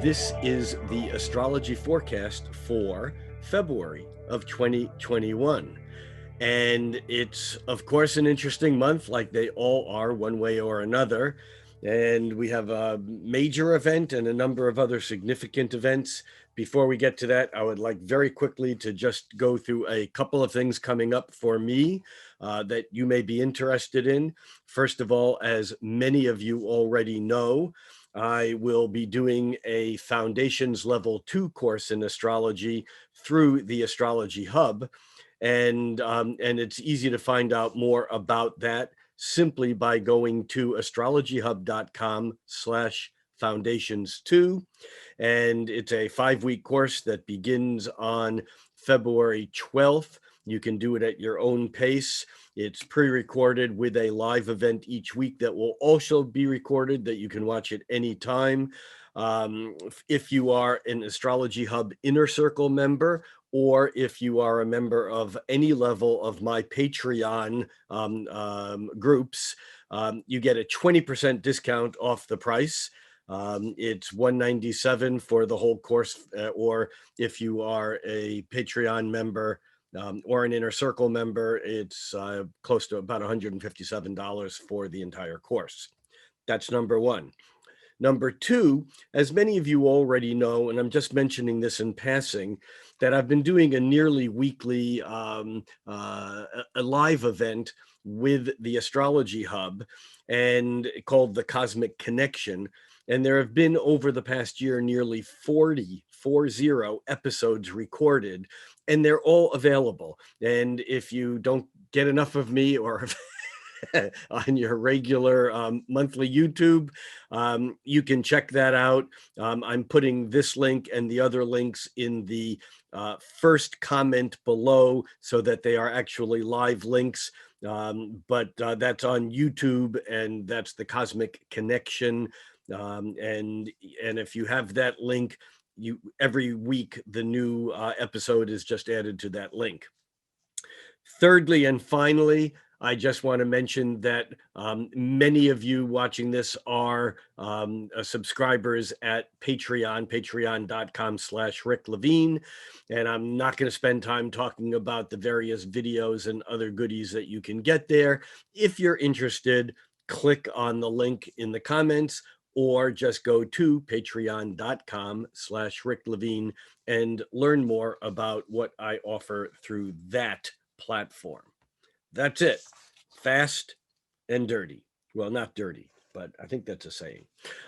This is the astrology forecast for February of 2021. And it's, of course, an interesting month, like they all are, one way or another. And we have a major event and a number of other significant events. Before we get to that, I would like very quickly to just go through a couple of things coming up for me that you may be interested in. First of all, as many of you already know, I will be doing a Foundations Level 2 course in astrology through the Astrology Hub. And it's easy to find out more about that simply by going to astrologyhub.com/foundations2. And it's a 5-week course that begins on February 12th. You can do it at your own pace. It's pre-recorded with a live event each week that will also be recorded that you can watch at any time. If you are an Astrology Hub Inner Circle member, or if you are a member of any level of my Patreon groups, you get a 20% discount off the price. It's $197 for the whole course, or if you are a Patreon member or an Inner Circle member, it's close to about $157 for the entire course. That's number one. Number two, as many of you already know, and I'm just mentioning this in passing, that I've been doing a nearly weekly a live event with the Astrology Hub and called The Cosmic Connection. And there have been over the past year nearly 40 episodes recorded, and they're all available. And if you don't get enough of me, or on your regular monthly YouTube, you can check that out. I'm putting this link and the other links in the first comment below so that they are actually live links. But that's on YouTube, and that's the Cosmic Connection. And if you have that link, every week the new episode is just added to that link. Thirdly and finally, I just want to mention that many of you watching this are subscribers at Patreon, patreon.com/Rick Levine. And I'm not going to spend time talking about the various videos and other goodies that you can get there. If you're interested, click on the link in the comments, or just go to patreon.com/Rick Levine and learn more about what I offer through that platform. That's it. Fast and dirty. Well, not dirty, but I think that's a saying.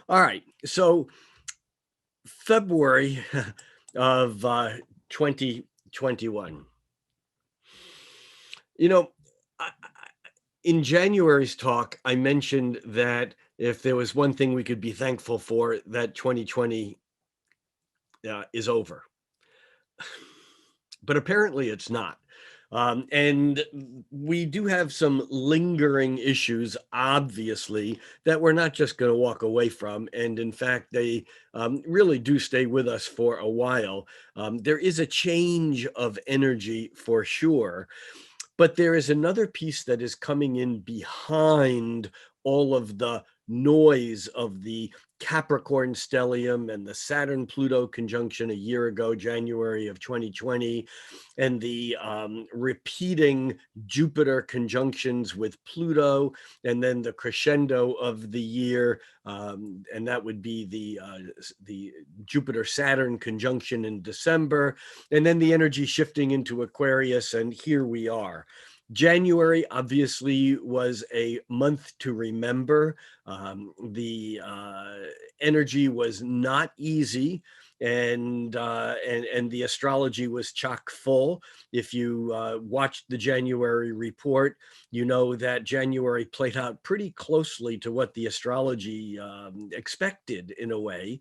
All right. So February of 2021. You know, in January's talk, I mentioned that if there was one thing we could be thankful for, that 2020 is over. But apparently it's not. And we do have some lingering issues, obviously, that we're not just going to walk away from. And in fact, they really do stay with us for a while. There is a change of energy for sure. But there is another piece that is coming in behind all of the noise of the Capricorn stellium and the Saturn-Pluto conjunction a year ago, January of 2020, and the repeating Jupiter conjunctions with Pluto, and then the crescendo of the year, and that would be the Jupiter-Saturn conjunction in December, and then the energy shifting into Aquarius, and here we are. January obviously was a month to remember. The energy was not easy, and the astrology was chock full. If you watched the January report, you know that January played out pretty closely to what the astrology expected in a way.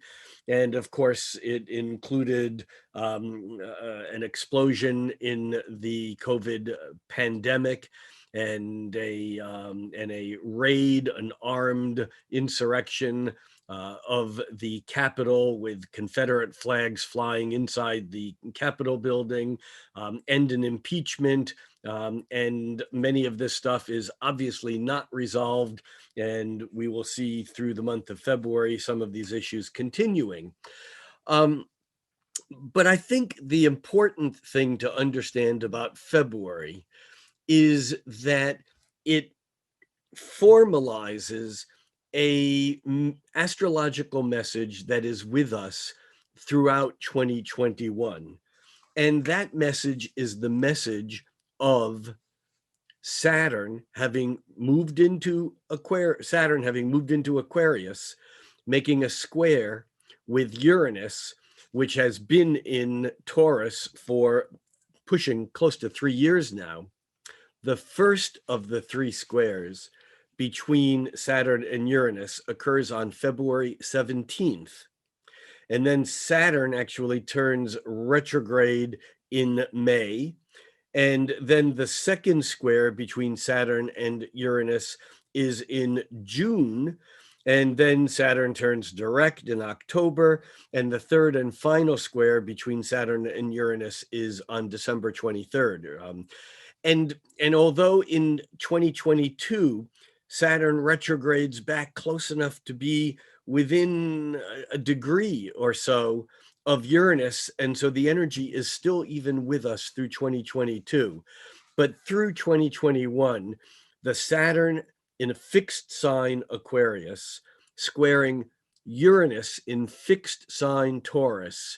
And of course, it included an explosion in the COVID pandemic, and a raid, an armed insurrection of the Capitol with Confederate flags flying inside the Capitol building, and an impeachment. And many of this stuff is obviously not resolved, and we will see through the month of February some of these issues continuing. Um, but I think the important thing to understand about February is that it formalizes a astrological message that is with us throughout 2021. And that message is the message of Saturn having moved into Aquarius, making a square with Uranus, which has been in Taurus for pushing close to 3 years now. The first of the three squares between Saturn and Uranus occurs on February 17th. And then Saturn actually turns retrograde in May. And then the second square between Saturn and Uranus is in June. And then Saturn turns direct in October. And the third and final square between Saturn and Uranus is on December 23rd. And although in 2022, Saturn retrogrades back close enough to be within a degree or so of Uranus, and so the energy is still even with us through 2022. But through 2021, the Saturn in a fixed sign Aquarius squaring Uranus in fixed sign Taurus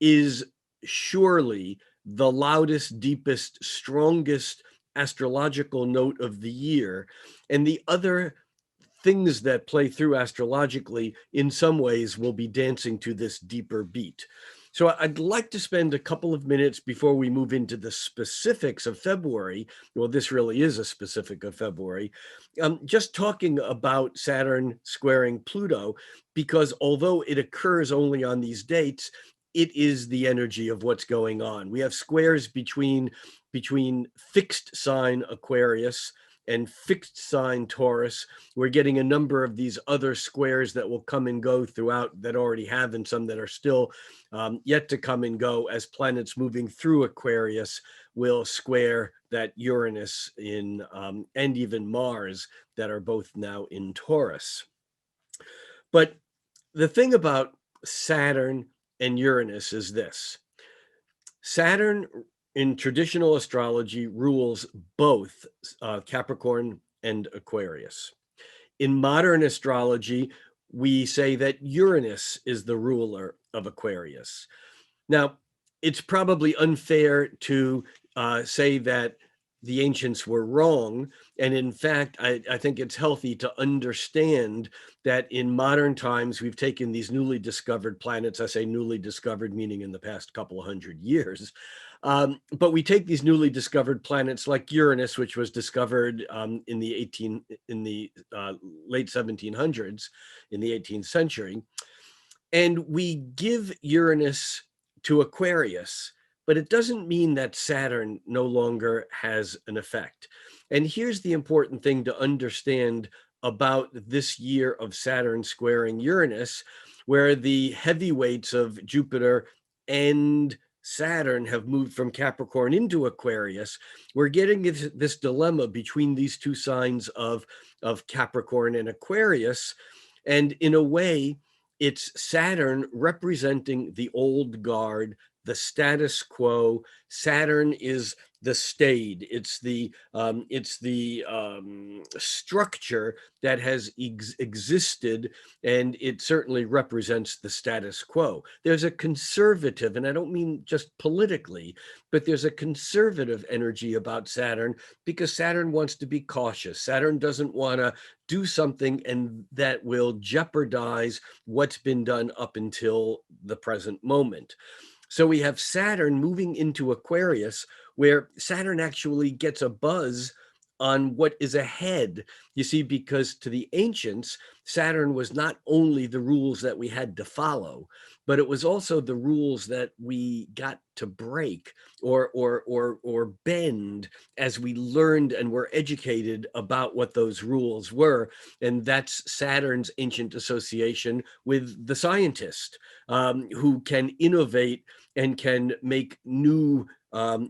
is surely the loudest, deepest, strongest astrological note of the year. And the other things that play through astrologically in some ways will be dancing to this deeper beat. So I'd like to spend a couple of minutes before we move into the specifics of February. Well, this really is a specific of February. Just talking about Saturn squaring Pluto, because although it occurs only on these dates, it is the energy of what's going on. We have squares between fixed sign Aquarius and fixed sign Taurus. We're getting a number of these other squares that will come and go throughout, that already have, and some that are still yet to come and go as planets moving through Aquarius will square that Uranus in and even Mars that are both now in Taurus. But the thing about Saturn and Uranus is this. Saturn in traditional astrology rules both Capricorn and Aquarius. In modern astrology, we say that Uranus is the ruler of Aquarius. Now, it's probably unfair to say that the ancients were wrong. And in fact, I think it's healthy to understand that in modern times, we've taken these newly discovered planets. I say newly discovered, meaning in the past couple of hundred years. But we take these newly discovered planets like Uranus, which was discovered in the late 1700s, in the 18th century, and we give Uranus to Aquarius, but it doesn't mean that Saturn no longer has an effect. And here's the important thing to understand about this year of Saturn squaring Uranus, where the heavyweights of Jupiter and Saturn have moved from Capricorn into Aquarius. We're getting this dilemma between these two signs of Capricorn and Aquarius. And in a way, it's Saturn representing the old guard, the status quo. Saturn is the staid. It's the structure that has existed, and it certainly represents the status quo. There's a conservative, and I don't mean just politically, but there's a conservative energy about Saturn because Saturn wants to be cautious. Saturn doesn't want to do something and that will jeopardize what's been done up until the present moment. So we have Saturn moving into Aquarius, where Saturn actually gets a buzz on what is ahead. You see, because to the ancients, Saturn was not only the rules that we had to follow, but it was also the rules that we got to break or bend as we learned and were educated about what those rules were. And that's Saturn's ancient association with the scientist, who can innovate and can make new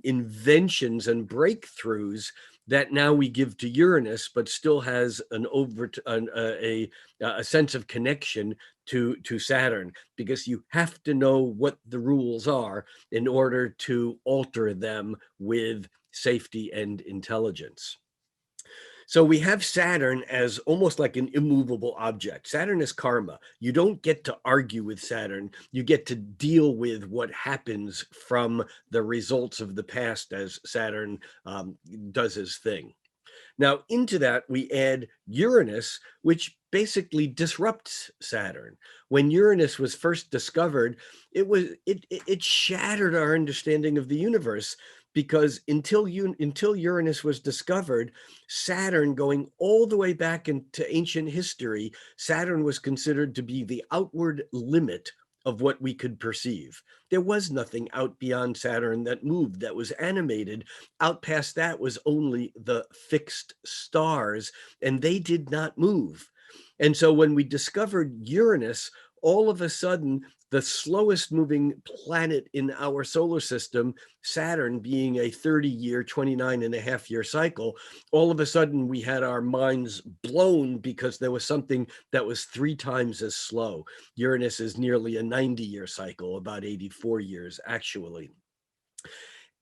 inventions and breakthroughs that now we give to Uranus, but still has a sense of connection to Saturn, because you have to know what the rules are in order to alter them with safety and intelligence. So we have Saturn as almost like an immovable object. Saturn is karma. You don't get to argue with Saturn. You get to deal with what happens from the results of the past as Saturn does his thing. Now, into that, we add Uranus, which basically disrupts Saturn. When Uranus was first discovered, it shattered our understanding of the universe, because until Uranus was discovered, Saturn, going all the way back into ancient history, Saturn was considered to be the outward limit of what we could perceive. There was nothing out beyond Saturn that moved, that was animated. Out past that was only the fixed stars, and they did not move. And so when we discovered Uranus, all of a sudden, the slowest moving planet in our solar system, Saturn, being a 30-year, 29.5-year cycle, all of a sudden we had our minds blown, because there was something that was 3 times as slow. Uranus is nearly a 90-year cycle, about 84 years actually.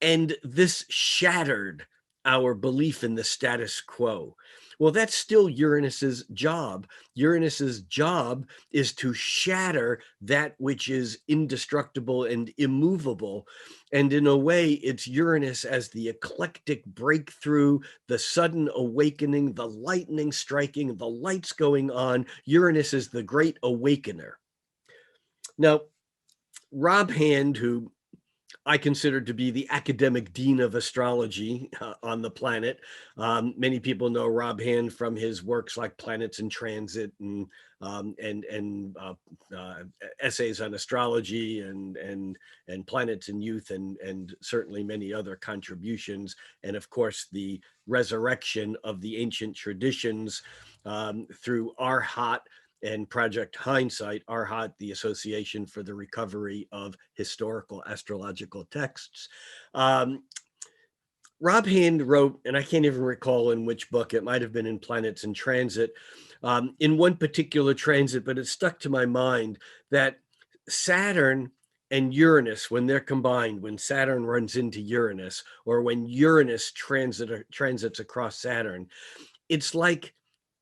And this shattered our belief in the status quo. Well, that's still Uranus's job. Uranus's job is to shatter that which is indestructible and immovable. And in a way, it's Uranus as the eclectic breakthrough, the sudden awakening, the lightning striking, the lights going on. Uranus is the great awakener. Now, Rob Hand, who I consider to be the academic dean of astrology on the planet. Many people know Rob Hand from his works like Planets in Transit and essays on astrology and Planets in Youth, and certainly many other contributions. And of course, the resurrection of the ancient traditions through Arhat and Project Hindsight, Arhat, the Association for the Recovery of Historical Astrological Texts. Rob Hand wrote, and I can't even recall in which book, it might have been in Planets in Transit, in one particular transit, but it stuck to my mind, that Saturn and Uranus, when they're combined, when Saturn runs into Uranus, or when Uranus transits across Saturn, it's like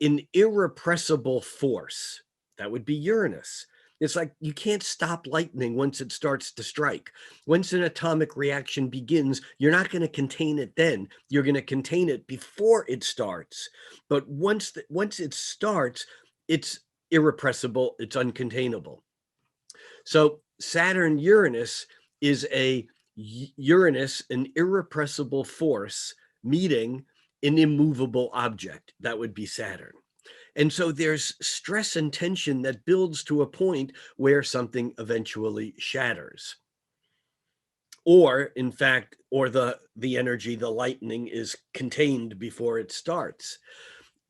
an irrepressible force. That would be Uranus. It's like you can't stop lightning once it starts to strike. Once an atomic reaction begins, you're not going to contain it then. You're going to contain it before it starts. But once it starts, it's irrepressible, it's uncontainable. So Saturn-Uranus is Uranus, an irrepressible force, meeting an immovable object. That would be Saturn. And so there's stress and tension that builds to a point where something eventually shatters. Or in fact, or the energy, the lightning, is contained before it starts.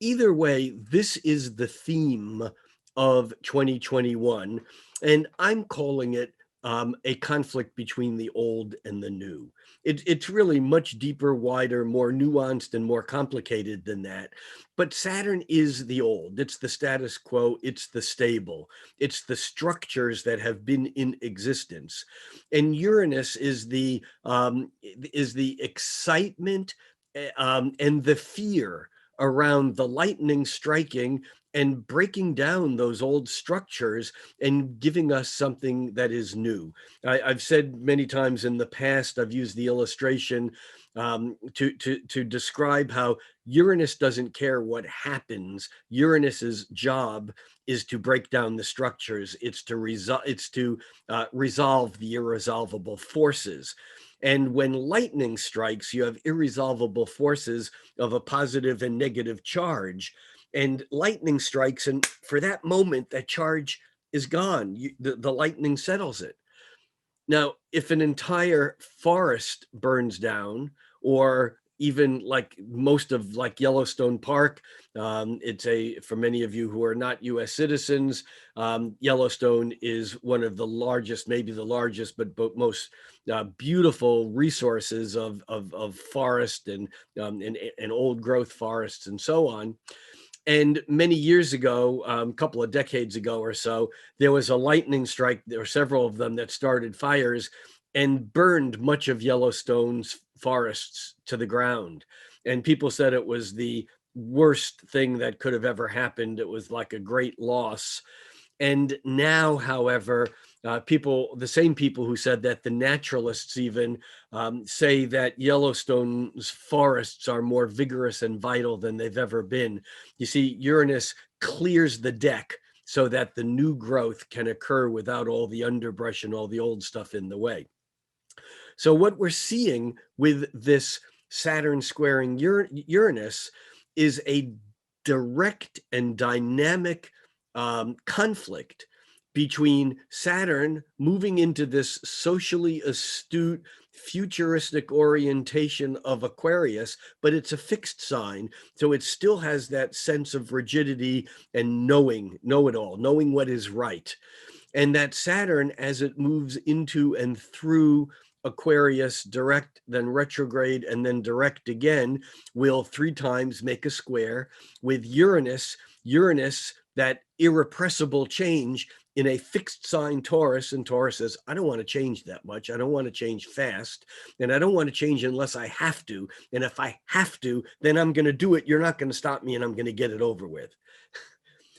Either way, this is the theme of 2021. And I'm calling it a conflict between the old and the new. It's really much deeper, wider, more nuanced, and more complicated than that. But Saturn is the old. It's the status quo. It's the stable. It's the structures that have been in existence. And Uranus is the excitement and the fear around the lightning striking and breaking down those old structures and giving us something that is new. I've said many times in the past, I've used the illustration to describe how Uranus doesn't care what happens. Uranus's job is to break down the structures. It's to resolve the irresolvable forces. And when lightning strikes, you have irresolvable forces of a positive and negative charge. And lightning strikes, and for that moment, that charge is gone. The lightning settles it. Now, if an entire forest burns down, or even like most of like Yellowstone Park. For many of you who are not US citizens, Yellowstone is one of the largest, maybe the largest, but most beautiful resources of forest and old growth forests and so on. And many years ago, a couple of decades ago or so, there was a lightning strike. There were several of them that started fires and burned much of Yellowstone's forests to the ground. And people said it was the worst thing that could have ever happened. It was like a great loss. And now, however, the same people who said that, the naturalists even say that Yellowstone's forests are more vigorous and vital than they've ever been. You see, Uranus clears the deck so that the new growth can occur without all the underbrush and all the old stuff in the way. So what we're seeing with this Saturn squaring Uranus is a direct and dynamic conflict between Saturn moving into this socially astute, futuristic orientation of Aquarius, but it's a fixed sign. So it still has that sense of rigidity and know it all, knowing what is right. And that Saturn, as it moves into and through Aquarius, direct, then retrograde, and then direct again, will 3 times make a square with Uranus. Uranus, that irrepressible change in a fixed sign Taurus, and Taurus says, I don't want to change that much. I don't want to change fast, and I don't want to change unless I have to. And if I have to, then I'm going to do it. You're not going to stop me, and I'm going to get it over with.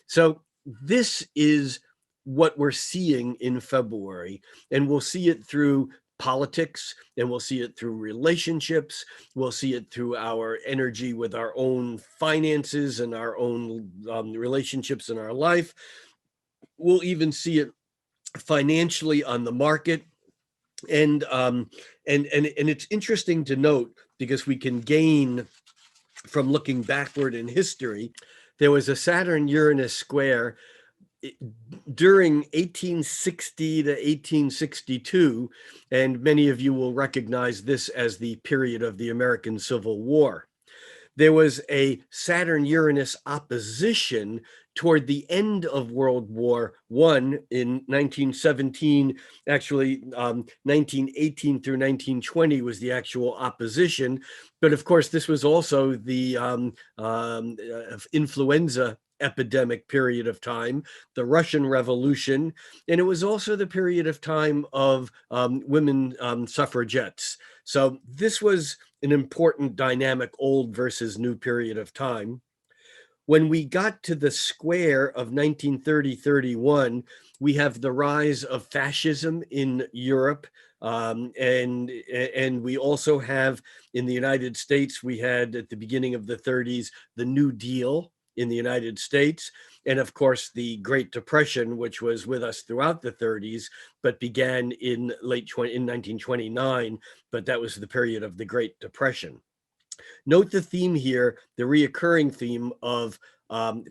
So this is what we're seeing in February, and we'll see it through politics, and we'll see it through relationships. We'll see it through our energy with our own finances and our own relationships in our life. We'll even see it financially on the market. And it's interesting to note, because we can gain from looking backward in history. There was a Saturn-Uranus square during 1860 to 1862, and many of you will recognize this as the period of the American Civil War. There was a Saturn-Uranus opposition toward the end of World War I in 1917. Actually, 1918 through 1920 was the actual opposition. But of course, this was also the influenza epidemic period of time, the Russian Revolution, and it was also the period of time of women suffragettes. So this was an important dynamic, old versus new period of time. When we got to the square of 1930-31, we have the rise of fascism in Europe. And we also have, in the United States, we had at the beginning of the 30s, the New Deal in the United States. And of course, the Great Depression, which was with us throughout the 30s, but began in in 1929, but that was the period of the Great Depression. Note the theme here, the reoccurring theme of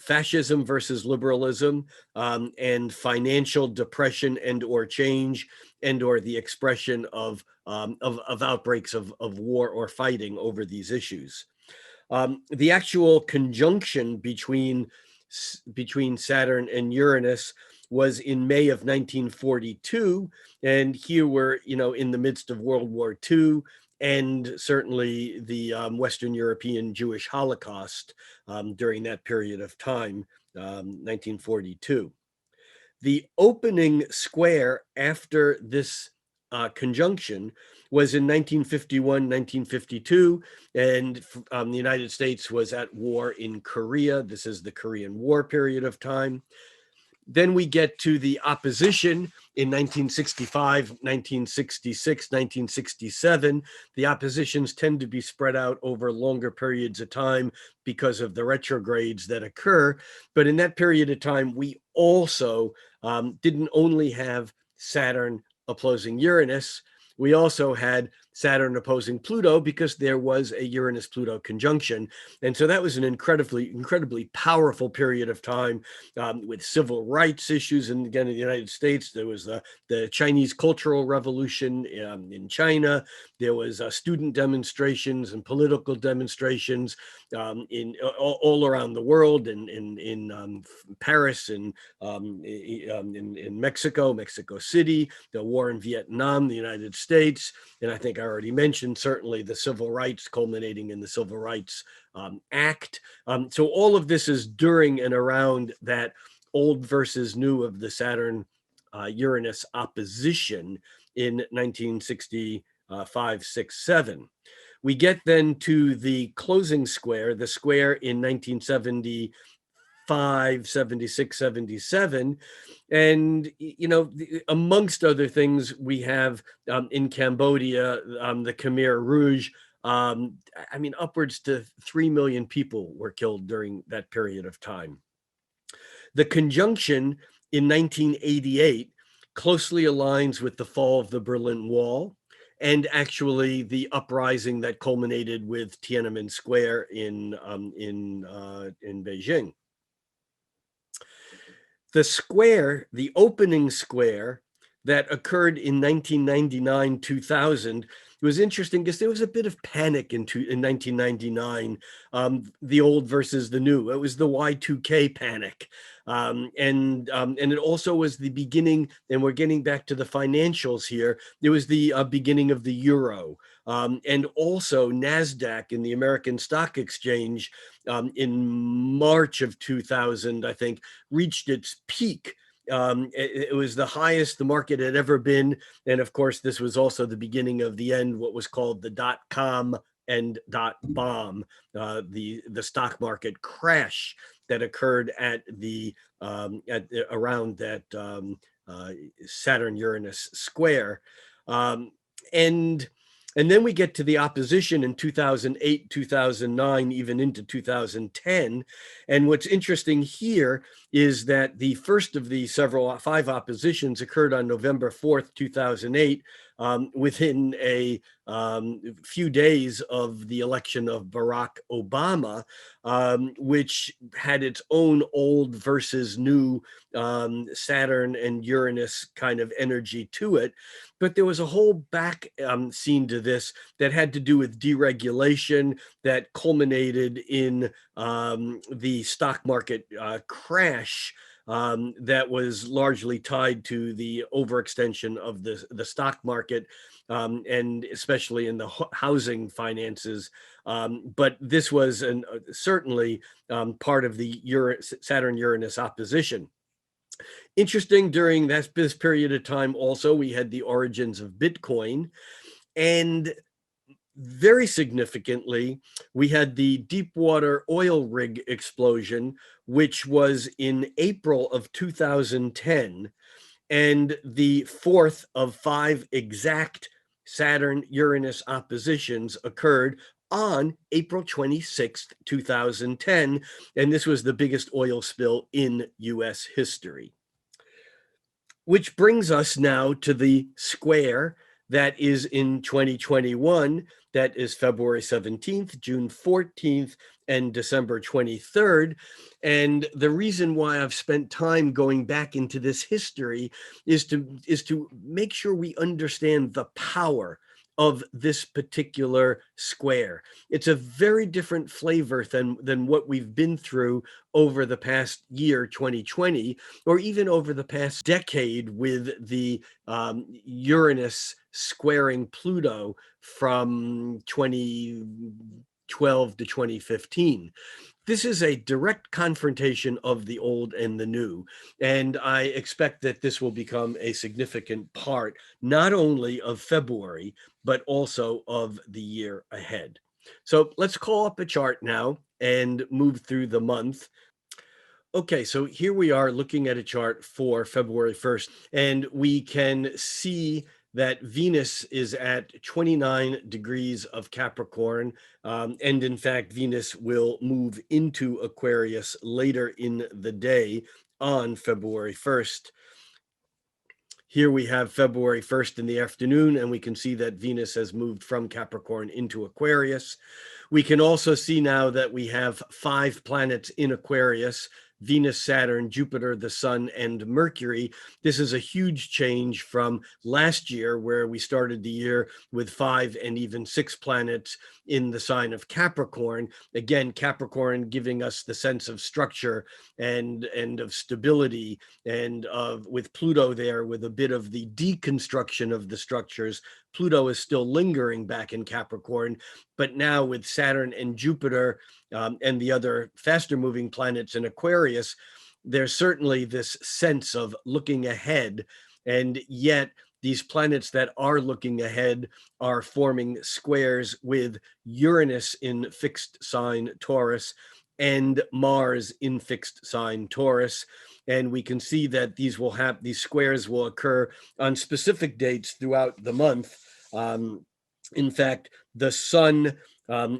fascism versus liberalism, and financial depression and or change, and or the expression of outbreaks of war or fighting over these issues. The actual conjunction between Saturn and Uranus was in May of 1942, and here we're in the midst of World War II, and certainly the Western European Jewish Holocaust during that period of time, 1942. The opening square after this conjunction was in 1951, 1952, and the United States was at war in Korea. This is the Korean War period of time. Then we get to the opposition in 1965, 1966, 1967. The oppositions tend to be spread out over longer periods of time because of the retrogrades that occur. But in that period of time, we also didn't only have Saturn opposing Uranus, we also had Saturn opposing Pluto because there was a Uranus-Pluto conjunction. And so that was an incredibly powerful period of time, with civil rights issues. And again, in the United States, there was the Chinese Cultural Revolution in China. There was student demonstrations and political demonstrations in all around the world, in Paris, and in Mexico City, the war in Vietnam, the United States, and I think I already mentioned certainly the civil rights, culminating in the Civil Rights Act. So all of this is during and around that old versus new of the Saturn Uranus opposition in 1965, 6, 7. We get then to the closing square, the square in 1975, 76, 77. And, amongst other things, we have in Cambodia, the Khmer Rouge. Upwards to 3 million people were killed during that period of time. The conjunction in 1988 closely aligns with the fall of the Berlin Wall and actually the uprising that culminated with Tiananmen Square in Beijing. The square, the opening square that occurred in 1999, 2000, it was interesting because there was a bit of panic in 1999, the old versus the new. It was the Y2K panic. And it also was the beginning, and we're getting back to the financials here. It was the beginning of the euro. And also NASDAQ in the American Stock Exchange in March of 2000, I think, reached its peak. It was the highest the market had ever been. And of course, this was also the beginning of the end, what was called the dot-com and dot-bomb, the stock market crash that occurred at around that Saturn-Uranus square. And then we get to the opposition in 2008, 2009, even into 2010. And what's interesting here is that the first of the 5 oppositions occurred on November 4th, 2008, within a few days of the election of Barack Obama, which had its own old versus new Saturn and Uranus kind of energy to it. But there was a whole back scene to this that had to do with deregulation that culminated in the stock market crash that was largely tied to the overextension of the stock market, and especially in the housing finances. But this was certainly part of the Saturn-Uranus opposition. Interesting, during this period of time also, we had the origins of Bitcoin. And very significantly, we had the Deepwater oil rig explosion, which was in April of 2010. And the 4th of 5 exact Saturn-Uranus oppositions occurred on April 26th, 2010. And this was the biggest oil spill in US history. Which brings us now to the square that is in 2021, that is February 17th, June 14th, and December 23rd. And the reason why I've spent time going back into this history is to make sure we understand the power of this particular square. It's a very different flavor than what we've been through over the past year, 2020, or even over the past decade with the Uranus squaring Pluto from 2012 to 2015. This is a direct confrontation of the old and the new. And I expect that this will become a significant part, not only of February, but also of the year ahead. So let's call up a chart now and move through the month. Okay, so here we are looking at a chart for February 1st, and we can see that Venus is at 29 degrees of Capricorn. And in fact, Venus will move into Aquarius later in the day on February 1st. Here we have February 1st in the afternoon, and we can see that Venus has moved from Capricorn into Aquarius. We can also see now that we have 5 planets in Aquarius: Venus, Saturn, Jupiter, the Sun, and Mercury. This is a huge change from last year, where we started the year with 5 and even 6 planets in the sign of Capricorn. Again, Capricorn giving us the sense of structure and of stability, and of, with Pluto there, with a bit of the deconstruction of the structures. Pluto is still lingering back in Capricorn, but now with Saturn and Jupiter and the other faster moving planets in Aquarius, there's certainly this sense of looking ahead. And yet these planets that are looking ahead are forming squares with Uranus in fixed sign Taurus and Mars in fixed sign Taurus. And we can see that these squares will occur on specific dates throughout the month. In fact, the Sun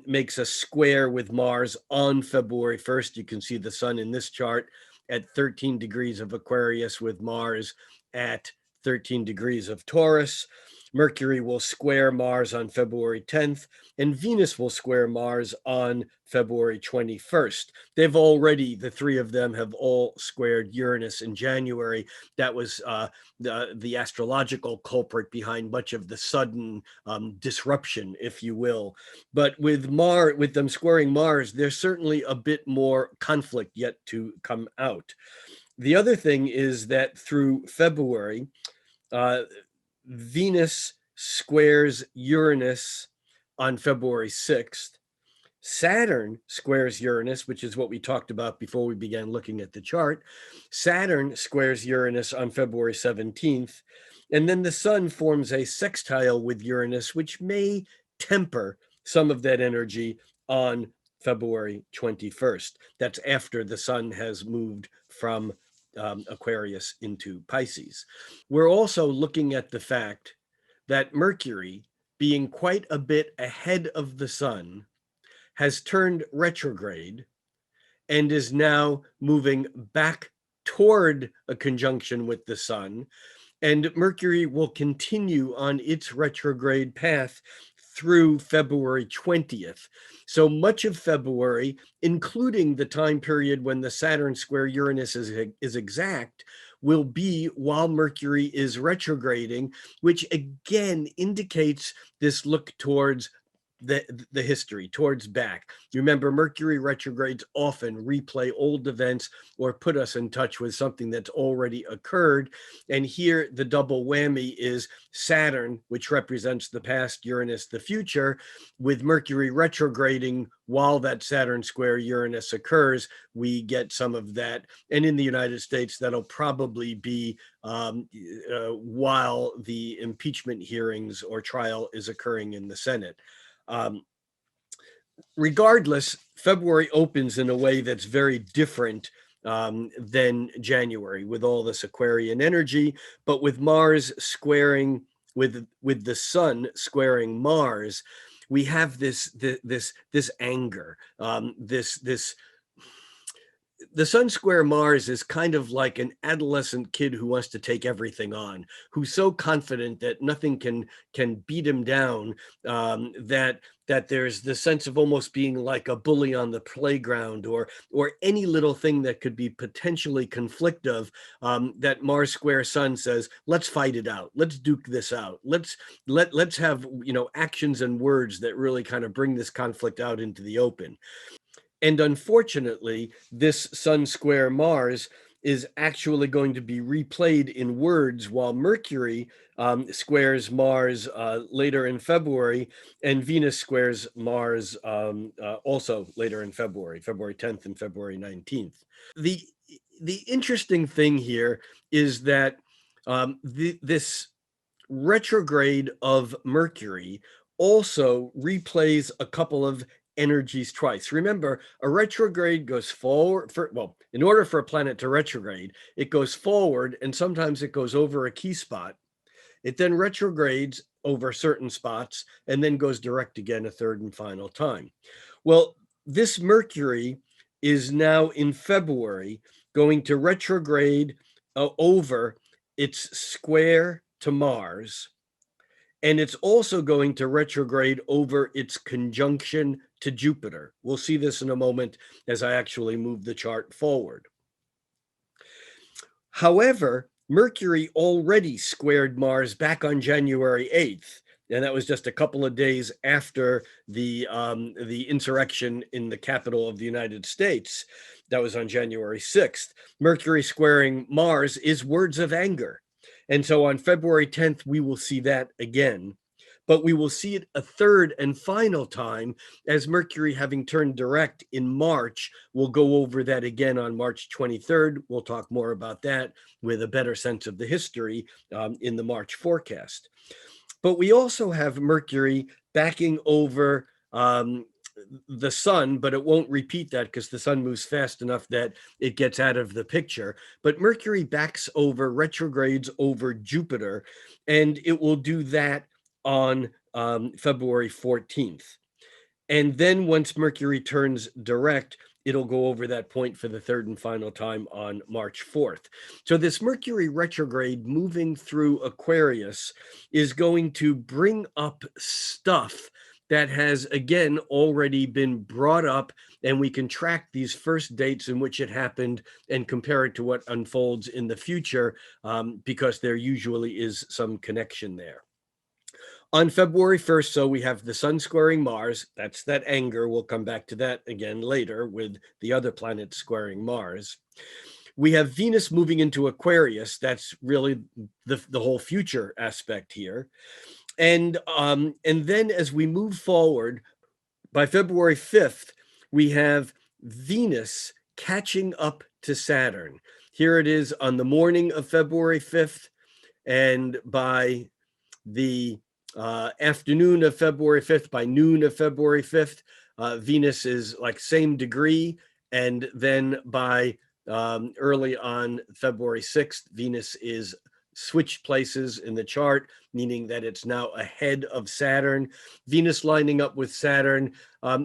makes a square with Mars on February 1st. You can see the Sun in this chart at 13 degrees of Aquarius, with Mars at 13 degrees of Taurus. Mercury will square Mars on February 10th, and Venus will square Mars on February 21st. The 3 of them have all squared Uranus in January. That was the astrological culprit behind much of the sudden disruption, if you will. But with them squaring Mars, there's certainly a bit more conflict yet to come out. The other thing is that through February, Venus squares Uranus on February 6th. Saturn squares Uranus, which is what we talked about before we began looking at the chart. Saturn squares Uranus on February 17th. And then the Sun forms a sextile with Uranus, which may temper some of that energy on February 21st. That's after the Sun has moved from Aquarius into Pisces. We're also looking at the fact that Mercury, being quite a bit ahead of the Sun, has turned retrograde and is now moving back toward a conjunction with the Sun. And Mercury will continue on its retrograde path through February 20th. So much of February, including the time period when the Saturn square Uranus is exact, will be while Mercury is retrograding, which again indicates this look towards the history, towards back. You remember, Mercury retrogrades often replay old events or put us in touch with something that's already occurred. And here the double whammy is Saturn, which represents the past, Uranus the future. With Mercury retrograding while that Saturn square Uranus occurs, we get some of that. And in the United States, that'll probably be while the impeachment hearings or trial is occurring in the Senate. Regardless, February opens in a way that's very different than January, with all this Aquarian energy, but with Mars squaring with the Sun squaring Mars, we have this anger, the Sun square Mars is kind of like an adolescent kid who wants to take everything on, who's so confident that nothing can beat him down, that there's the sense of almost being like a bully on the playground, or any little thing that could be potentially conflictive, that Mars square Sun says, let's fight it out, let's duke this out, let's have actions and words that really kind of bring this conflict out into the open. And unfortunately, this Sun square Mars is actually going to be replayed in words, while Mercury squares Mars later in February, and Venus squares Mars also later in February 10th and February 19th. The interesting thing here is that this retrograde of Mercury also replays a couple of energies twice. Remember, a retrograde goes forward in order for a planet to retrograde, it goes forward, and sometimes it goes over a key spot. It then retrogrades over certain spots and then goes direct again a third and final time. Well, this Mercury is now in February going to retrograde over it's square to Mars, and it's also going to retrograde over its conjunction to Jupiter. We'll see this in a moment as I actually move the chart forward. However, Mercury already squared Mars back on January 8th, and that was just a couple of days after the insurrection in the capital of the United States. That was on January 6th. Mercury squaring Mars is words of anger. And so on February 10th, we will see that again. But we will see it a third and final time as Mercury, having turned direct in March. We'll go over that again on March 23rd. We'll talk more about that with a better sense of the history in the March forecast. But we also have Mercury backing over the sun, but it won't repeat that because the sun moves fast enough that it gets out of the picture. But Mercury backs over, retrogrades over Jupiter, and it will do that on February 14th. And then once Mercury turns direct, it'll go over that point for the third and final time on March 4th. So this Mercury retrograde moving through Aquarius is going to bring up stuff that has, again, already been brought up, and we can track these first dates in which it happened and compare it to what unfolds in the future, because there usually is some connection there. On February 1st, so we have the sun squaring Mars. That's that anger. We'll come back to that again later with the other planets squaring Mars. We have Venus moving into Aquarius. That's really the whole future aspect here. And then as we move forward, by February 5th, we have Venus catching up to Saturn. Here it is on the morning of February 5th. And by the afternoon of February 5th, by noon of February 5th, Venus is like same degree. And then by early on February 6th, Venus is switched places in the chart, meaning that it's now ahead of Saturn. Venus lining up with Saturn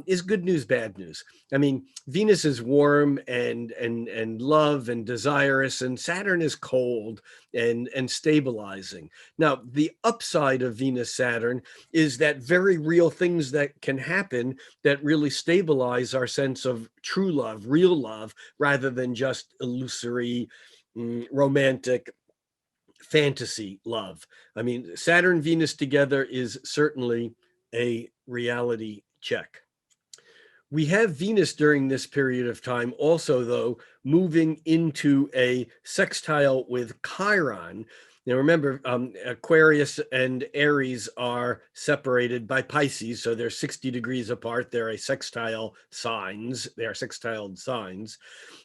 is good news, bad news. I mean, Venus is warm and love and desirous, and Saturn is cold and stabilizing. Now, the upside of Venus-Saturn is that very real things that can happen that really stabilize our sense of true love, real love, rather than just illusory, romantic fantasy love. I mean, Saturn, Venus together is certainly a reality check. We have Venus during this period of time also, though, moving into a sextile with Chiron. Now, remember, Aquarius and Aries are separated by Pisces, so they're 60 degrees apart. They're sextile signs. They are sextiled signs.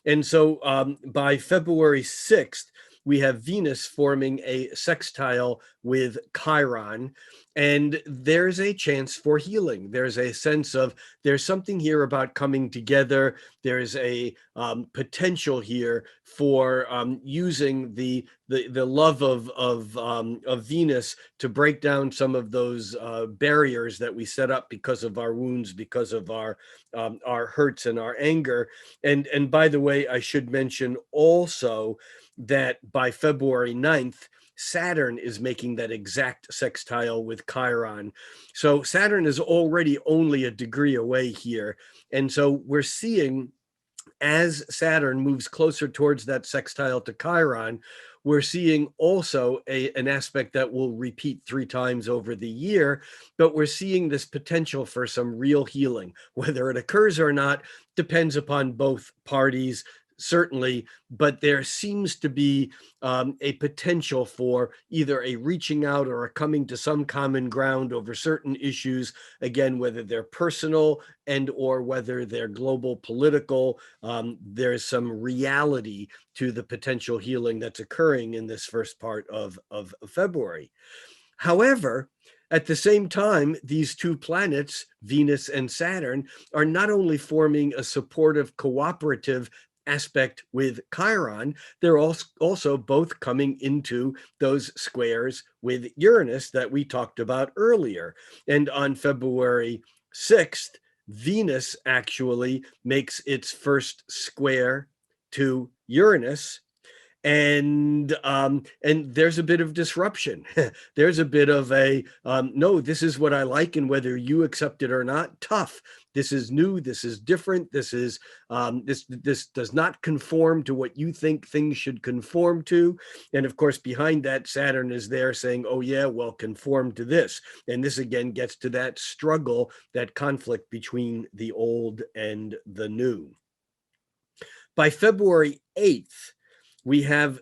And so by February 6th, we have Venus forming a sextile with Chiron, and there's a chance for healing. There's a sense of there's something here about coming together. There's a potential here for using the love of Venus to break down some of those barriers that we set up because of our wounds, because of our hurts and our anger. And by the way, I should mention also that by February 9th, Saturn is making that exact sextile with Chiron. So Saturn is already only a degree away here. And so we're seeing, as Saturn moves closer towards that sextile to Chiron, we're seeing also an aspect that will repeat 3 times over the year, but we're seeing this potential for some real healing. Whether it occurs or not depends upon both parties, certainly, but there seems to be a potential for either a reaching out or a coming to some common ground over certain issues, again, whether they're personal and or whether they're global political. There's some reality to the potential healing that's occurring in this first part of February. However, at the same time, these two planets, Venus and Saturn, are not only forming a supportive, cooperative aspect with Chiron, they're also both coming into those squares with Uranus that we talked about earlier. And on February 6th, Venus actually makes its first square to Uranus. And there's a bit of disruption. There's a bit of a no, this is what I like, and whether you accept it or not, tough. This is new. This is different. This does not conform to what you think things should conform to. And of course, behind that, Saturn is there saying, "Oh yeah, well, conform to this." And this again gets to that struggle, that conflict between the old and the new. By February 8th, we have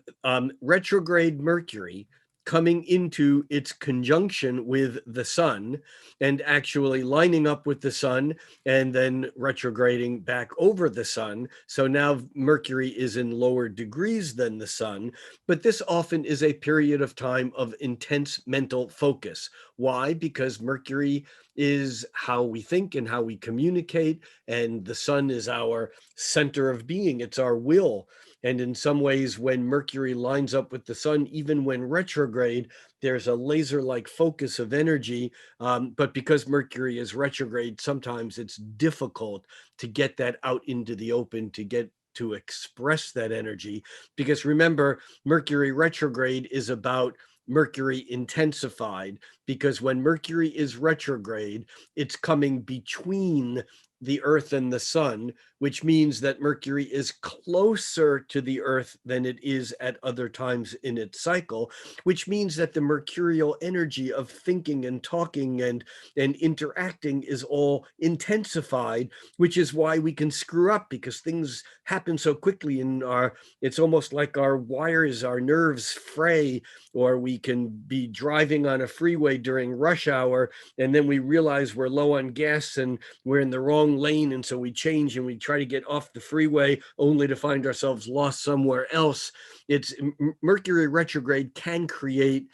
retrograde Mercury coming into its conjunction with the sun and actually lining up with the sun and then retrograding back over the sun. So now Mercury is in lower degrees than the sun, but this often is a period of time of intense mental focus. Why? Because Mercury is how we think and how we communicate, and the sun is our center of being. It's our will. And in some ways, when Mercury lines up with the sun, even when retrograde, there's a laser-like focus of energy. But because Mercury is retrograde, sometimes it's difficult to get that out into the open, to get to express that energy. Because remember, Mercury retrograde is about Mercury intensified, because when Mercury is retrograde, it's coming between the Earth and the sun, which means that Mercury is closer to the Earth than it is at other times in its cycle, which means that the mercurial energy of thinking and talking and interacting is all intensified, which is why we can screw up, because things happen so quickly in our, it's almost like our wires, our nerves fray, or we can be driving on a freeway during rush hour, and then we realize we're low on gas and we're in the wrong lane, and so we change and we try to get off the freeway only to find ourselves lost somewhere else. It's Mercury retrograde can create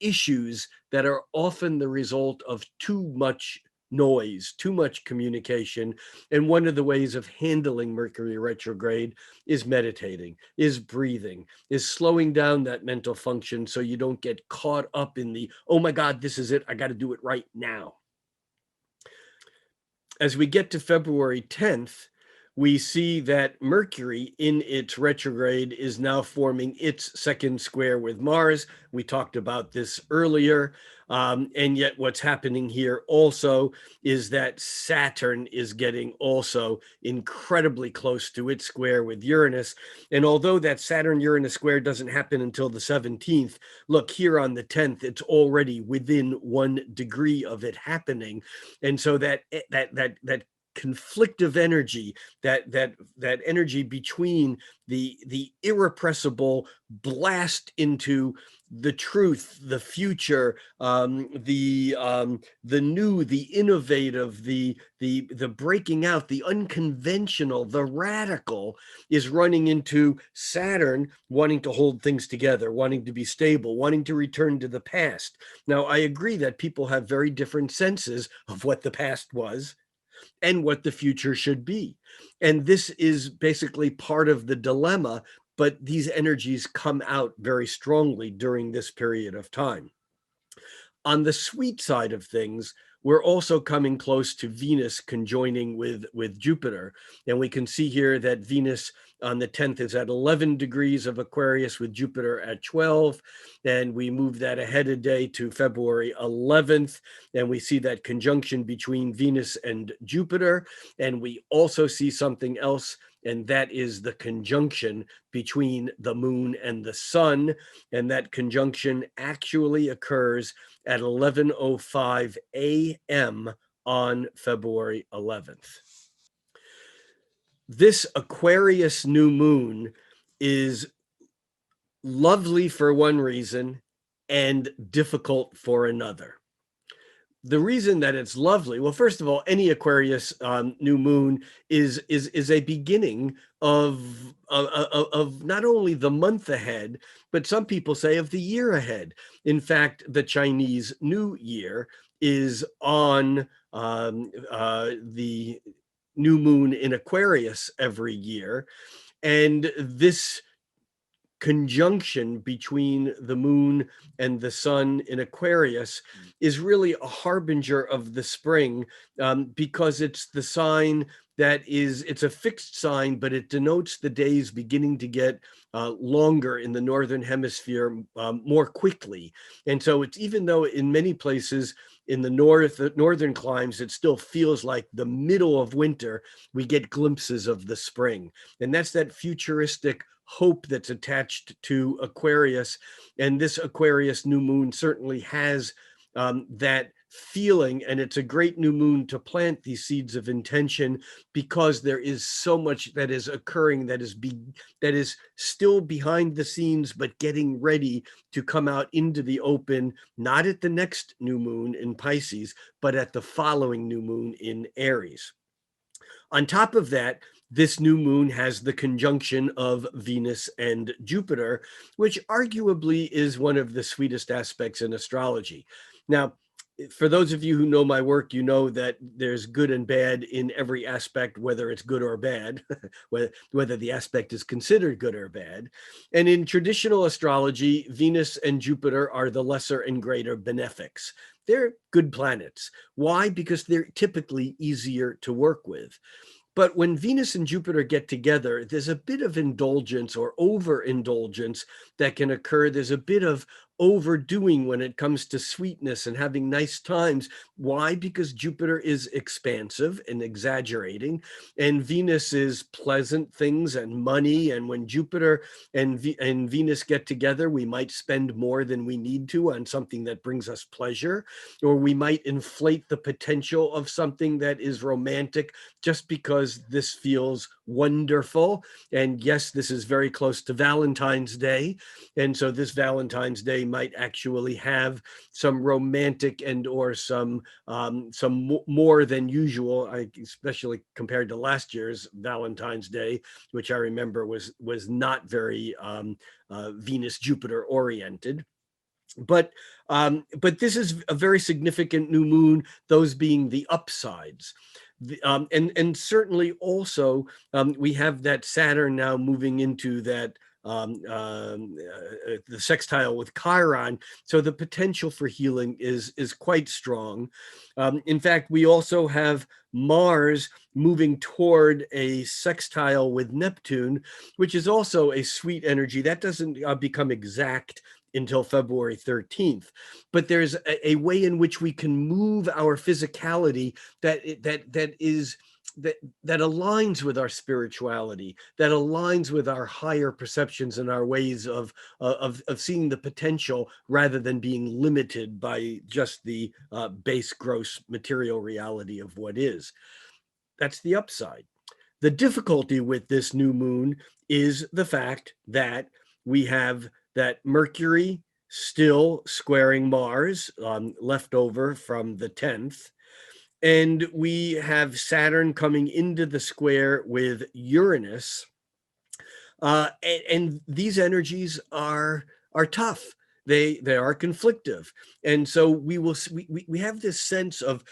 issues that are often the result of too much noise, too much communication. And one of the ways of handling Mercury retrograde is meditating, is breathing, is slowing down that mental function so you don't get caught up in the, oh my God, this is it, I got to do it right now. As we get to February 10th, we see that Mercury in its retrograde is now forming its second square with Mars. We talked about this earlier. And yet what's happening here also is that Saturn is getting also incredibly close to its square with Uranus. And although that Saturn-Uranus square doesn't happen until the 17th, look, here on the 10th, it's already within 1 degree of it happening. And so that conflictive energy, that energy between the irrepressible blast into the truth, the future, the new, the innovative, the breaking out, the unconventional, the radical, is running into Saturn wanting to hold things together, wanting to be stable, wanting to return to the past. Now, I agree that people have very different senses of what the past was and what the future should be. And this is basically part of the dilemma, but these energies come out very strongly during this period of time. On the sweet side of things, we're also coming close to Venus conjoining with Jupiter. And we can see here that Venus on the 10th is at 11 degrees of Aquarius with Jupiter at 12. And we move that ahead a day to February 11th. And we see that conjunction between Venus and Jupiter. And we also see something else, and that is the conjunction between the moon and the sun. And that conjunction actually occurs at 11:05 a.m. on February 11th. This Aquarius new moon is lovely for one reason and difficult for another. The reason that it's lovely, well, first of all, any Aquarius new moon is a beginning of not only the month ahead, but some people say of the year ahead. In fact, the Chinese New Year is on the new moon in Aquarius every year, and this conjunction between the moon and the sun in Aquarius is really a harbinger of the spring, because it's the sign that is, it's a fixed sign, but it denotes the days beginning to get longer in the northern hemisphere, more quickly. And so it's, even though in many places in the northern climes it still feels like the middle of winter, we get glimpses of the spring. And that's that futuristic hope that's attached to Aquarius. And this Aquarius new moon certainly has that feeling. And it's a great new moon to plant these seeds of intention, because there is so much that is occurring that is still behind the scenes, but getting ready to come out into the open, not at the next new moon in Pisces, but at the following new moon in Aries. On top of that, this new moon has the conjunction of Venus and Jupiter, which arguably is one of the sweetest aspects in astrology. Now, for those of you who know my work, you know that there's good and bad in every aspect, whether it's good or bad, whether the aspect is considered good or bad. And in traditional astrology, Venus and Jupiter are the lesser and greater benefics. They're good planets. Why? Because they're typically easier to work with. But when Venus and Jupiter get together, there's a bit of indulgence or overindulgence that can occur. There's a bit of overdoing when it comes to sweetness and having nice times. Why? Because Jupiter is expansive and exaggerating, and Venus is pleasant things and money. And when Jupiter and Venus get together, we might spend more than we need to on something that brings us pleasure, or we might inflate the potential of something that is romantic just because this feels wonderful. And yes, this is very close to Valentine's Day. And so this Valentine's Day might actually have some romantic and or some more than usual, especially compared to last year's Valentine's Day, which I remember was not very Venus Jupiter oriented. But this is a very significant new moon, those being the upsides. And certainly also we have that Saturn now moving into that the sextile with Chiron, so the potential for healing is quite strong. In fact, we also have Mars moving toward a sextile with Neptune, which is also a sweet energy that doesn't become exact until February 13th. But there's a way in which we can move our physicality that aligns with our spirituality, that aligns with our higher perceptions and our ways of seeing the potential, rather than being limited by just the base gross material reality of what is. That's the upside. The difficulty with this new moon is the fact that we have that Mercury still squaring Mars, left over from the 10th. And we have Saturn coming into the square with Uranus. And these energies are tough. They are conflictive. And so we have this sense of,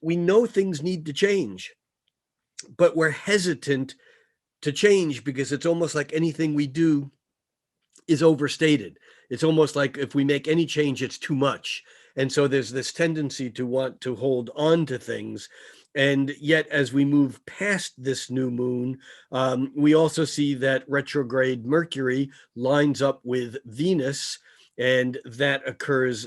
we know things need to change, but we're hesitant to change because it's almost like anything we do is overstated. It's almost like if we make any change, it's too much. And so there's this tendency to want to hold on to things. And yet, as we move past this new moon, we also see that retrograde Mercury lines up with Venus, and that occurs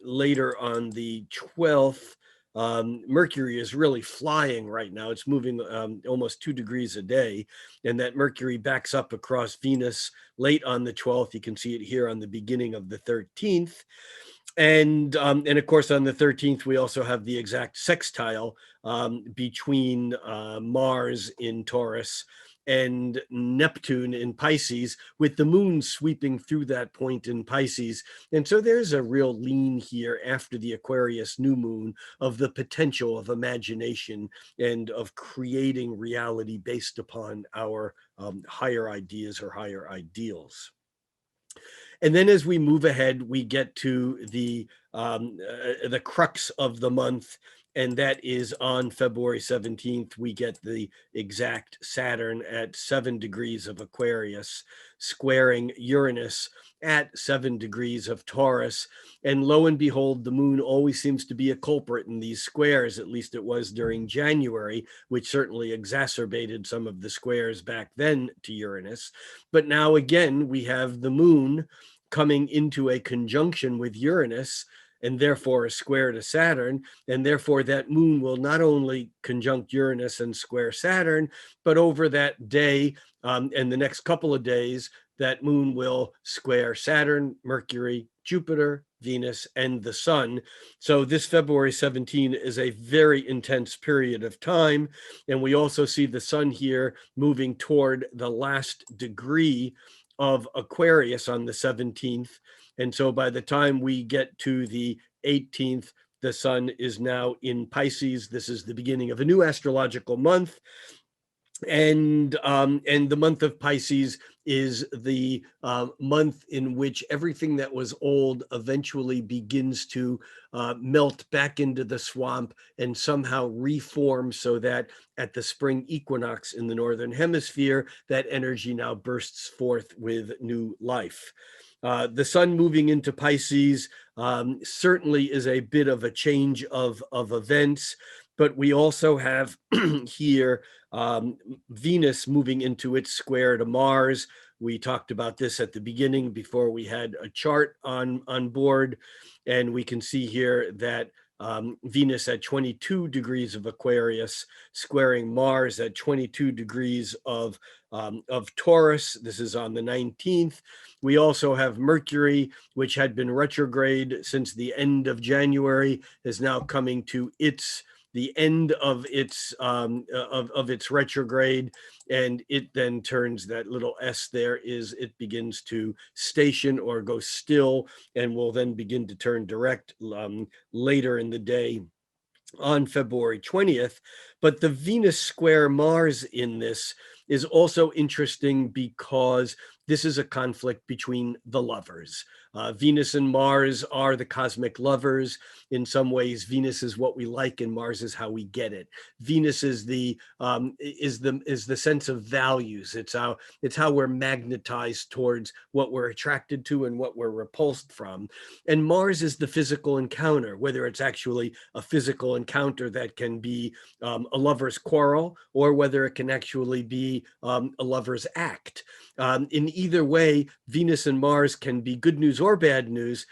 later on the 12th. Mercury is really flying right now. It's moving almost 2 degrees a day, and that Mercury backs up across Venus late on the 12th. You can see it here on the beginning of the 13th. And of course, on the 13th, we also have the exact sextile between Mars in Taurus and Neptune in Pisces, with the moon sweeping through that point in Pisces. And so there's a real lean here after the Aquarius new moon of the potential of imagination and of creating reality based upon our higher ideas or higher ideals. And then as we move ahead, we get to the crux of the month, and that is on February 17th. We get the exact Saturn at 7 degrees of Aquarius, squaring Uranus at 7 degrees of Taurus. And lo and behold, the moon always seems to be a culprit in these squares. At least it was during January, which certainly exacerbated some of the squares back then to Uranus. But now again, we have the moon coming into a conjunction with Uranus, and therefore a square to Saturn. And therefore that moon will not only conjunct Uranus and square Saturn, but over that day and the next couple of days, that moon will square Saturn, Mercury, Jupiter, Venus, and the sun. So this February 17 is a very intense period of time. And we also see the sun here moving toward the last degree of Aquarius on the 17th. And so by the time we get to the 18th, the sun is now in Pisces. This is the beginning of a new astrological month. And the month of Pisces is the month in which everything that was old eventually begins to melt back into the swamp and somehow reform, so that at the spring equinox in the northern hemisphere, that energy now bursts forth with new life. The sun moving into Pisces certainly is a bit of a change of events, but we also have here Venus moving into its square to Mars. We talked about this at the beginning before we had a chart on board, and we can see here that Venus at 22 degrees of Aquarius, squaring Mars at 22 degrees of Taurus. This is on the 19th. We also have Mercury, which had been retrograde since the end of January, is now coming to the end of its retrograde, and it then turns, that little S there is, it begins to station or go still, and will then begin to turn direct later in the day on February 20th. But the Venus square Mars in this is also interesting because this is a conflict between the lovers. Venus and Mars are the cosmic lovers. In some ways, Venus is what we like, and Mars is how we get it. Venus is the sense of values. It's how we're magnetized towards what we're attracted to and what we're repulsed from. And Mars is the physical encounter, whether it's actually a physical encounter that can be a lover's quarrel, or whether it can actually be a lover's act. In either way, Venus and Mars can be good news or bad news.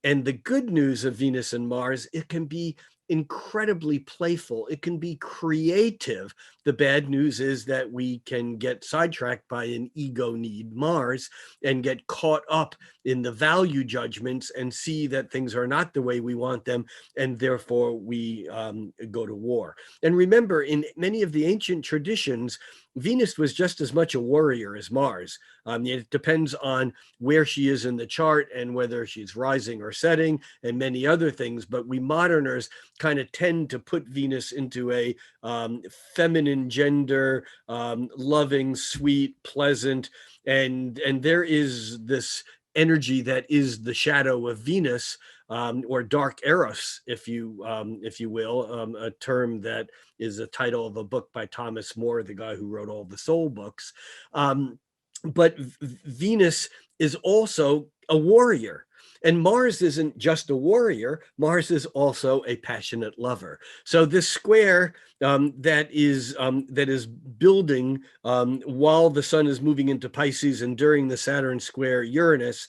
And the good news of Venus and Mars, it can be incredibly playful. It can be creative. The bad news is that we can get sidetracked by an ego need, Mars, and get caught up in the value judgments and see that things are not the way we want them, and therefore we go to war. And remember, in many of the ancient traditions, Venus was just as much a warrior as Mars. It depends on where she is in the chart and whether she's rising or setting and many other things. But we moderners kind of tend to put Venus into a feminine gender, loving, sweet, pleasant. And there is this energy that is the shadow of Venus, or dark eros, if you will, a term that is a title of a book by Thomas More, the guy who wrote all the soul books. But Venus is also a warrior. And Mars isn't just a warrior. Mars is also a passionate lover. So this square that is building while the sun is moving into Pisces and during the Saturn square Uranus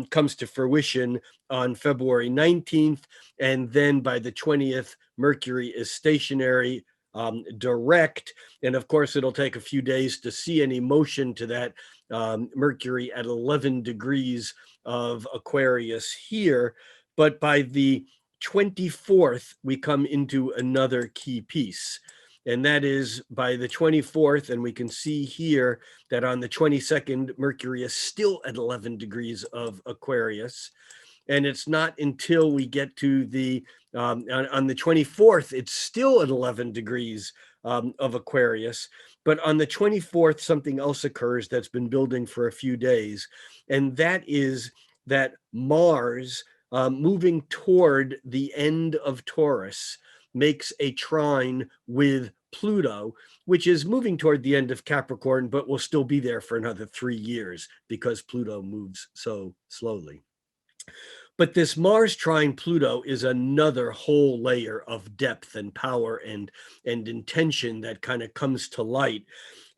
comes to fruition on February 19th. And then by the 20th, Mercury is stationary, direct. And of course, it'll take a few days to see any motion to that Mercury at 11 degrees of Aquarius here. But by the 24th, we come into another key piece. And that is by the 24th, and we can see here that on the 22nd, Mercury is still at 11 degrees of Aquarius. And it's not until we get to the, on the 24th, it's still at 11 degrees of Aquarius. But on the 24th, something else occurs that's been building for a few days. And that is that Mars, moving toward the end of Taurus, makes a trine with Pluto, which is moving toward the end of Capricorn, but will still be there for another 3 years because Pluto moves so slowly. But this Mars trine Pluto is another whole layer of depth and power and intention that kind of comes to light.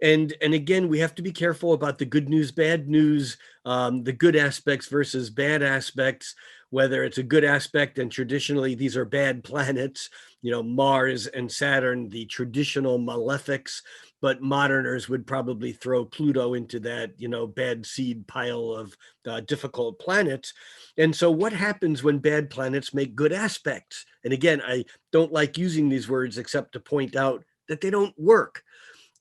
And again, we have to be careful about the good news, bad news, the good aspects versus bad aspects, whether it's a good aspect, and traditionally these are bad planets, Mars and Saturn, the traditional malefics, but moderners would probably throw Pluto into that, bad seed pile of difficult planets. And so what happens when bad planets make good aspects? And again, I don't like using these words except to point out that they don't work,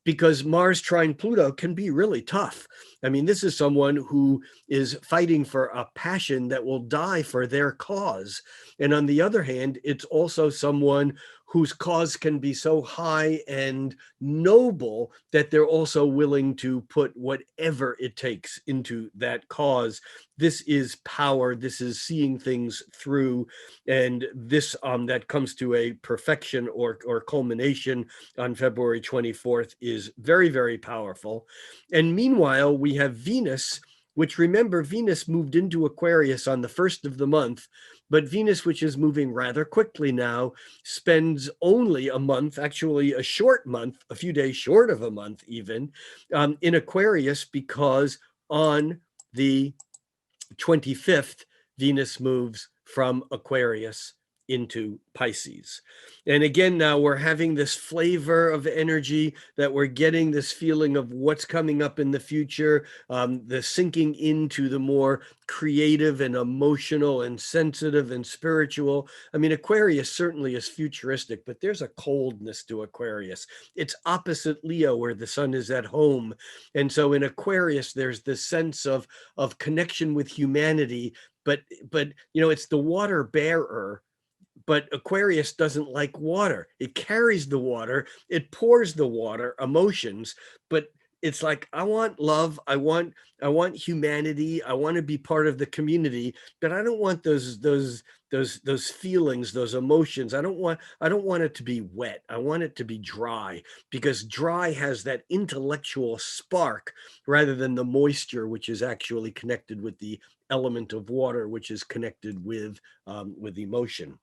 because Mars trine Pluto can be really tough. I mean, this is someone who is fighting for a passion that will die for their cause. And on the other hand, it's also someone whose cause can be so high and noble that they're also willing to put whatever it takes into that cause. This is power. This is seeing things through. And this that comes to a perfection or culmination on February 24th is very, very powerful. And meanwhile, we have Venus, which, remember, Venus moved into Aquarius on the first of the month, but Venus, which is moving rather quickly now, spends only a month, actually a short month, a few days short of a month even, in Aquarius, because on the 25th, Venus moves from Aquarius into Pisces. And again, now we're having this flavor of energy, that we're getting this feeling of what's coming up in the future, the sinking into the more creative and emotional and sensitive and spiritual. I mean, Aquarius certainly is futuristic, but there's a coldness to Aquarius. It's opposite Leo, where the sun is at home. And so in Aquarius, there's this sense of connection with humanity, but it's the water bearer. But Aquarius doesn't like water. It carries the water, it pours the water, emotions, but it's like, I want love, I want humanity, I want to be part of the community, but I don't want those feelings, those emotions. I don't want it to be wet. I want it to be dry, because dry has that intellectual spark rather than the moisture, which is actually connected with the element of water, which is connected with emotion.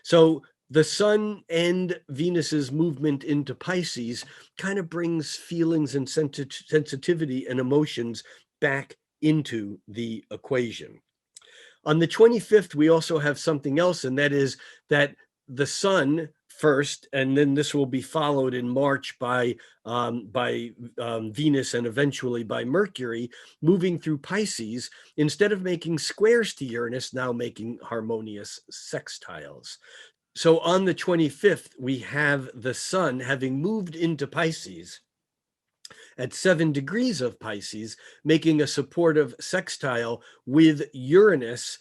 So the sun and Venus's movement into Pisces kind of brings feelings and sensitivity and emotions back into the equation. On the 25th, we also have something else, and that is that the sun first, and then this will be followed in March by Venus, and eventually by Mercury, moving through Pisces, instead of making squares to Uranus, now making harmonious sextiles. So on the 25th, we have the sun having moved into Pisces at 7 degrees of Pisces, making a supportive sextile with Uranus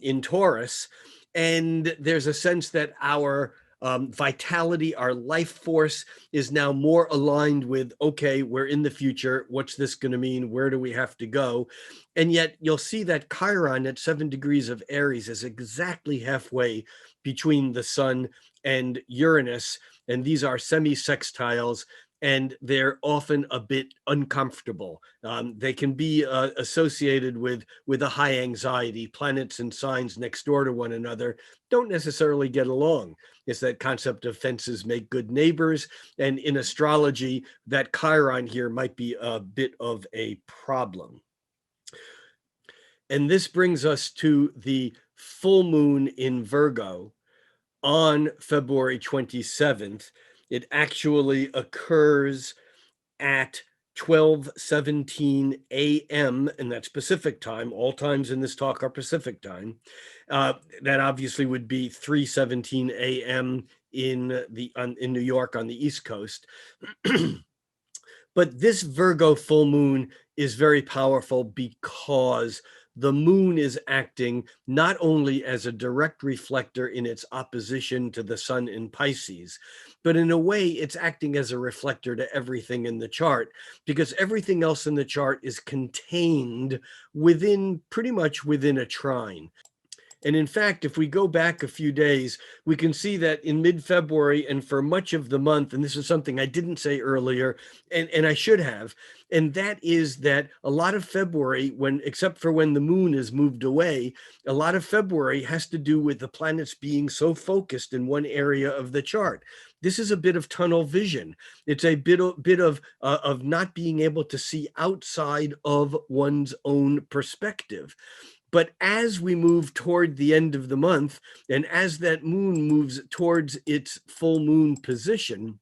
in Taurus. And there's a sense that our vitality, our life force, is now more aligned with, okay, we're in the future. What's this going to mean? Where do we have to go? And yet you'll see that Chiron at 7 degrees of Aries is exactly halfway between the sun and Uranus. And these are semi-sextiles, and they're often a bit uncomfortable. They can be associated with a high anxiety. Planets and signs next door to one another don't necessarily get along. It's that concept of fences make good neighbors. And in astrology, that Chiron here might be a bit of a problem. And this brings us to the full moon in Virgo on February 27th. It actually occurs at 12:17 a.m., and that's Pacific time. All times in this talk are Pacific time. That obviously would be 3:17 a.m. in New York on the East Coast. But this Virgo full moon is very powerful, because the moon is acting not only as a direct reflector in its opposition to the sun in Pisces, but in a way it's acting as a reflector to everything in the chart, because everything else in the chart is contained pretty much within a trine. And in fact, if we go back a few days, we can see that in mid-February and for much of the month, and this is something I didn't say earlier, and I should have, and that is that a lot of February, when except for when the moon is moved away, a lot of February has to do with the planets being so focused in one area of the chart. This is a bit of tunnel vision. It's a bit of not being able to see outside of one's own perspective. But as we move toward the end of the month, and as that moon moves towards its full moon position,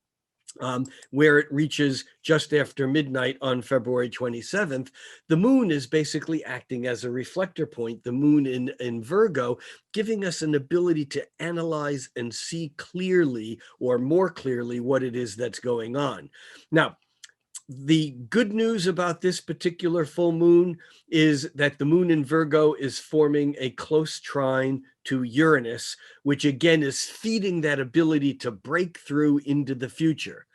where it reaches just after midnight on February 27th, the moon is basically acting as a reflector point, the moon in Virgo, giving us an ability to analyze and see clearly or more clearly what it is that's going on. Now, the good news about this particular full moon is that the moon in Virgo is forming a close trine to Uranus, which again is feeding that ability to break through into the future.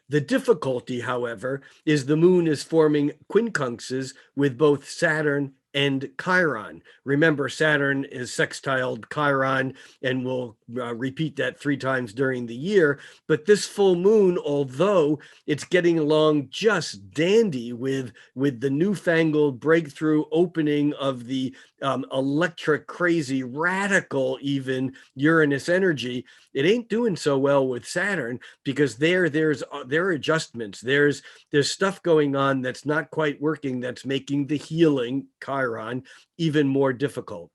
The difficulty, however, is the moon is forming quincunxes with both Saturn and Chiron. Remember, Saturn is sextiled Chiron, and we'll repeat that 3 times during the year. But this full moon, although it's getting along just dandy with the newfangled breakthrough opening of the electric, crazy, radical, even Uranus energy, it ain't doing so well with Saturn, because there are adjustments. There's stuff going on that's not quite working, that's making the healing, Chiron, even more difficult.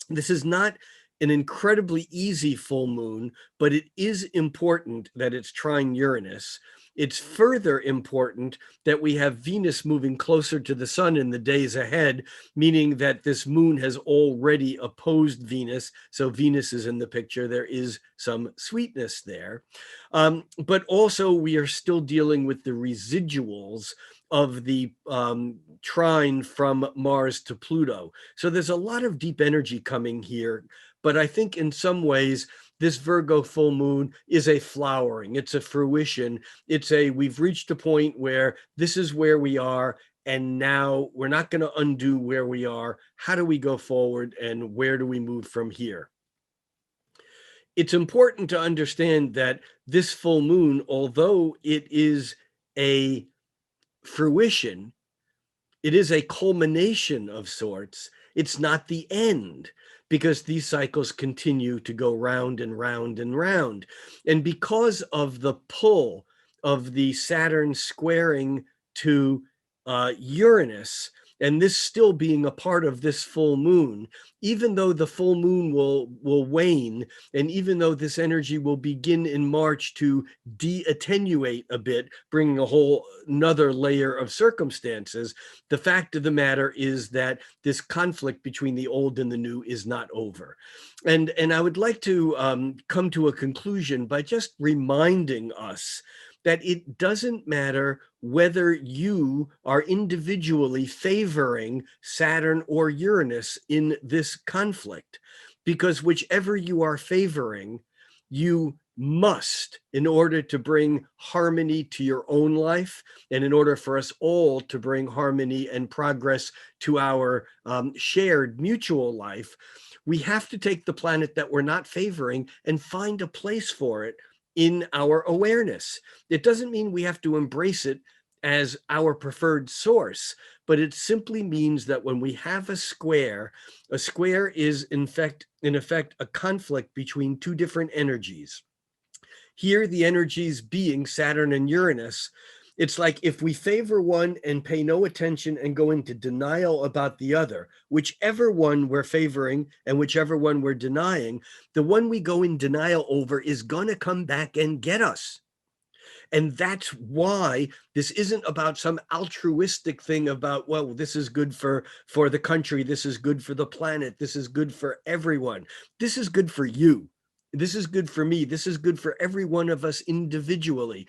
This is not an incredibly easy full moon, but it is important that it's trine Uranus. It's further important that we have Venus moving closer to the sun in the days ahead, meaning that this moon has already opposed Venus. So Venus is in the picture. There is some sweetness there. But also we are still dealing with the residuals of the trine from Mars to Pluto. So there's a lot of deep energy coming here. But I think in some ways, this Virgo full moon is a flowering, it's a fruition. We've reached a point where this is where we are, and now we're not going to undo where we are. How do we go forward, and where do we move from here? It's important to understand that this full moon, although it is a fruition, it is a culmination of sorts. It's not the end, because these cycles continue to go round and round and round. And because of the pull of the Saturn squaring to Uranus, and this still being a part of this full moon, even though the full moon will wane, and even though this energy will begin in March to de-attenuate a bit, bringing a whole another layer of circumstances, the fact of the matter is that this conflict between the old and the new is not over. And I would like to come to a conclusion by just reminding us that it doesn't matter whether you are individually favoring Saturn or Uranus in this conflict, because whichever you are favoring, you must, in order to bring harmony to your own life, and in order for us all to bring harmony and progress to our shared mutual life, we have to take the planet that we're not favoring and find a place for it in our awareness. It doesn't mean we have to embrace it as our preferred source, but it simply means that when we have a square is in effect a conflict between two different energies. Here, the energies being Saturn and Uranus. It's like if we favor one and pay no attention and go into denial about the other, whichever one we're favoring and whichever one we're denying, the one we go in denial over is going to come back and get us. And that's why this isn't about some altruistic thing about, well, this is good for the country, this is good for the planet, this is good for everyone. This is good for you. This is good for me. This is good for every one of us individually.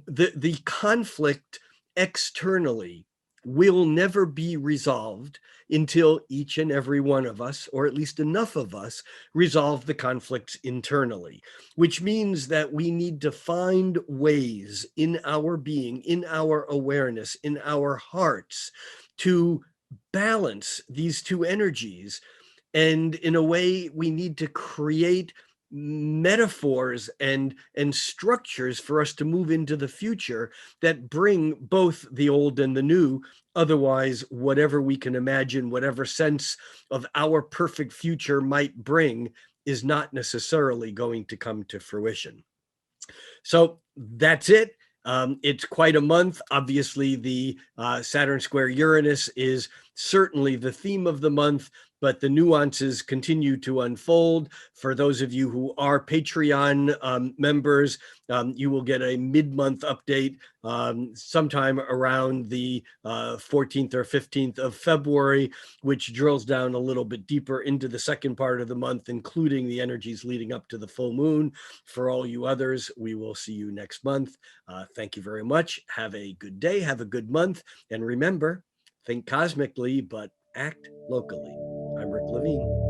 The conflict externally will never be resolved until each and every one of us, or at least enough of us, resolve the conflicts internally, which means that we need to find ways in our being, in our awareness, in our hearts, to balance these two energies, And in a way, we need to create metaphors and structures for us to move into the future that bring both the old and the new. Otherwise, whatever we can imagine, whatever sense of our perfect future might bring, is not necessarily going to come to fruition. So that's it. It's quite a month. Obviously, the Saturn square Uranus is certainly the theme of the month, but the nuances continue to unfold. For those of you who are Patreon members, you will get a mid-month update sometime around the 14th or 15th of February, which drills down a little bit deeper into the second part of the month, including the energies leading up to the full moon. For all you others, we will see you next month. Thank you very much. Have a good day. Have a good month. And remember, think cosmically, but act locally. I'm Rick Levine.